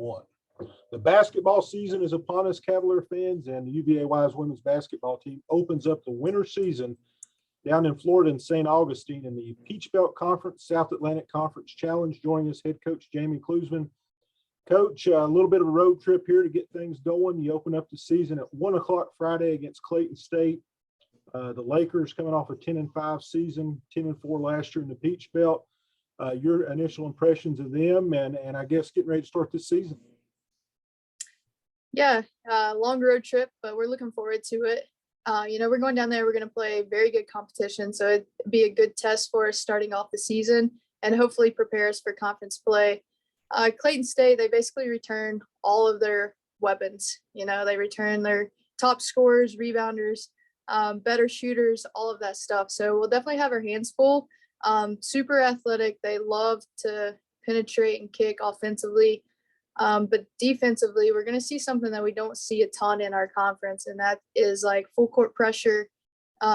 1. The basketball season is upon us, Cavalier fans, and the UVA Wise women's basketball team opens up the winter season down in Florida in St. Augustine in the Peach Belt Conference, South Atlantic Conference Challenge. Joining us, head coach Jamie Cluesman. Coach, a little bit of a road trip here to get things going. You open up the season at 1 o'clock Friday against Clayton State. The Lakers coming off a 10-5 season, 10-4 last year in the Peach Belt. Your initial impressions of them and I guess getting ready to start this season. Yeah, long road trip, but we're looking forward to it. We're going down there. We're going to play very good competition. So it'd be a good test for us starting off the season and hopefully prepare us for conference play. Clayton State, they basically return all of their weapons. They return their top scorers, rebounders, better shooters, all of that stuff. So we'll definitely have our hands full. Super athletic. They love to penetrate and kick offensively. But defensively, we're going to see something that we don't see a ton in our conference, and that is like full court pressure,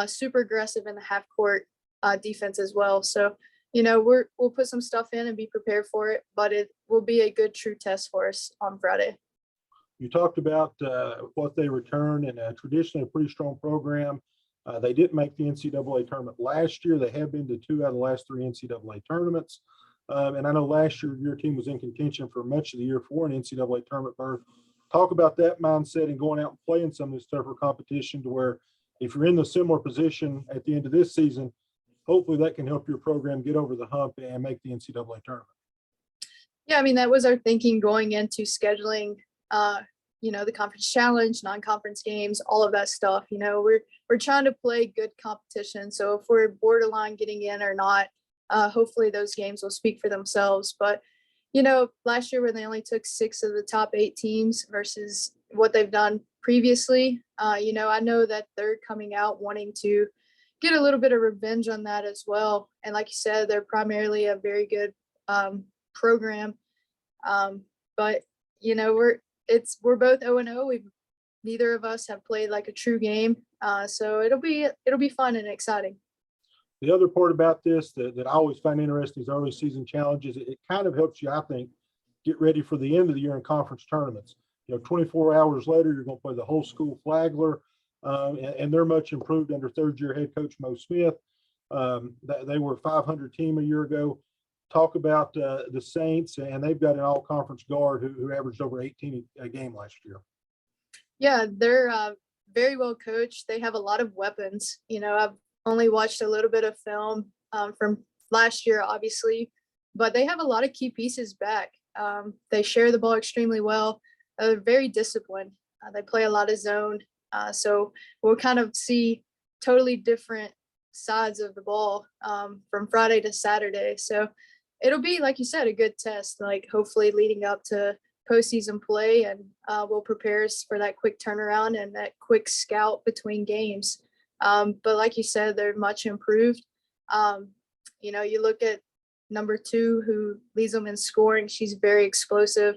super aggressive in the half court defense as well. So, we'll put some stuff in and be prepared for it, but it will be a good true test for us on Friday. You talked about what they return, and traditionally a pretty strong program. They didn't make the NCAA tournament last year. They have been to 2 out of the last 3 NCAA tournaments. And I know last year your team was in contention for much of the year for an NCAA tournament berth. Talk about that mindset and going out and playing some of this tougher competition to where if you're in the similar position at the end of this season, hopefully that can help your program get over the hump and make the NCAA tournament. Yeah, that was our thinking going into scheduling, the conference challenge, non-conference games, all of that stuff. We're trying to play good competition. So if we're borderline getting in or not, hopefully those games will speak for themselves. But, last year when they only took 6 of the top 8 teams versus what they've done previously, I know that they're coming out wanting to get a little bit of revenge on that as well. And like you said, they're primarily a very good program. But, we're both 0-0. Neither of us have played like a true game. So it'll be fun and exciting. The other part about this that I always find interesting is early season challenges. It kind of helps you, I think, get ready for the end of the year in conference tournaments. 24 hours later, you're going to play the whole school Flagler, and they're much improved under third-year head coach Mo Smith. They were a 500 team a year ago. Talk about the Saints, and they've got an all-conference guard who averaged over 18 a game last year. Yeah, they're very well coached. They have a lot of weapons. I've only watched a little bit of film from last year, obviously, but they have a lot of key pieces back. They share the ball extremely well. They're very disciplined. They play a lot of zone. So we'll kind of see totally different sides of the ball from Friday to Saturday. So it'll be, like you said, a good test, like hopefully leading up to postseason play, and we'll prepare us for that quick turnaround and that quick scout between games. But like you said, they're much improved. You look at number 2 who leads them in scoring. She's very explosive.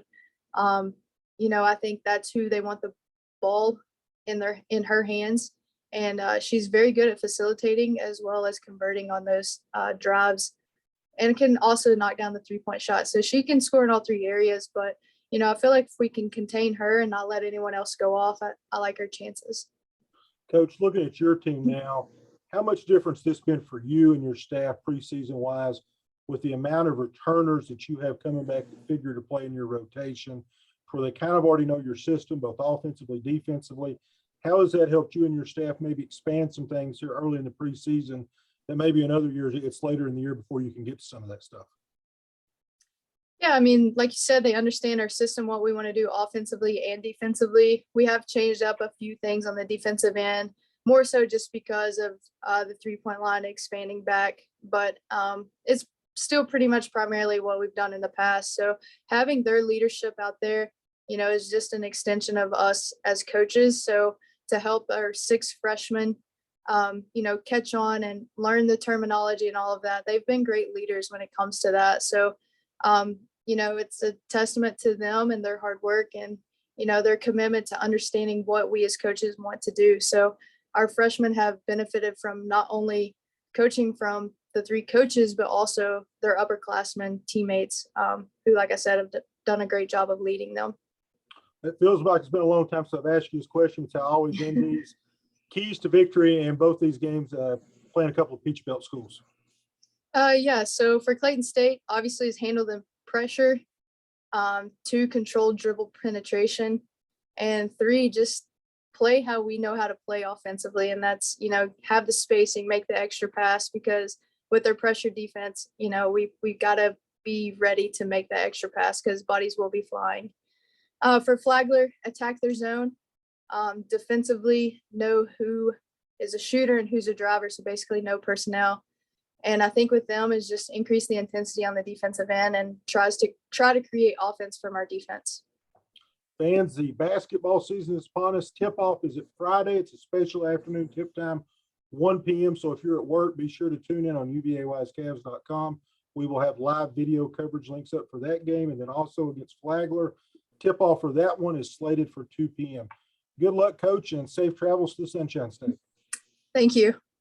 I think that's who they want the ball in her hands. And she's very good at facilitating as well as converting on those drives, and can also knock down the 3-point shot. So she can score in all 3 areas. But, I feel like if we can contain her and not let anyone else go off, I like her chances. Coach, looking at your team now, how much difference this been for you and your staff preseason wise with the amount of returners that you have coming back to figure to play in your rotation, where they kind of already know your system, both offensively, defensively? How has that helped you and your staff maybe expand some things here early in the preseason that maybe in other years it's later in the year before you can get to some of that stuff? Yeah, like you said, they understand our system, what we want to do offensively and defensively. We have changed up a few things on the defensive end, more so just because of the 3-point line expanding back. But it's still pretty much primarily what we've done in the past. So having their leadership out there, is just an extension of us as coaches. So to help our 6 freshmen, catch on and learn the terminology and all of that, they've been great leaders when it comes to that. So, it's a testament to them and their hard work and, their commitment to understanding what we as coaches want to do. So our freshmen have benefited from not only coaching from the 3 coaches, but also their upperclassmen teammates who, like I said, have done a great job of leading them. It feels like it's been a long time since I've asked you this question. It's how I always end these. Keys to victory in both these games, playing a couple of Peach Belt schools. Yeah, so for Clayton State, obviously is handle the pressure, 2, control dribble penetration, and 3, just play how we know how to play offensively. And that's, have the spacing, make the extra pass, because with their pressure defense, we got to be ready to make that extra pass because bodies will be flying. For Flagler, attack their zone. Defensively, know who is a shooter and who's a driver. So basically no personnel. And I think with them is just increase the intensity on the defensive end and try to create offense from our defense. Fans, the basketball season is upon us. Tip-off is at Friday. It's a special afternoon tip time, 1 p.m. So if you're at work, be sure to tune in on uvawisecavs.com. We will have live video coverage links up for that game. And then also against Flagler, tip-off for that one is slated for 2 p.m. Good luck, Coach, and safe travels to the Sunshine State. Thank you.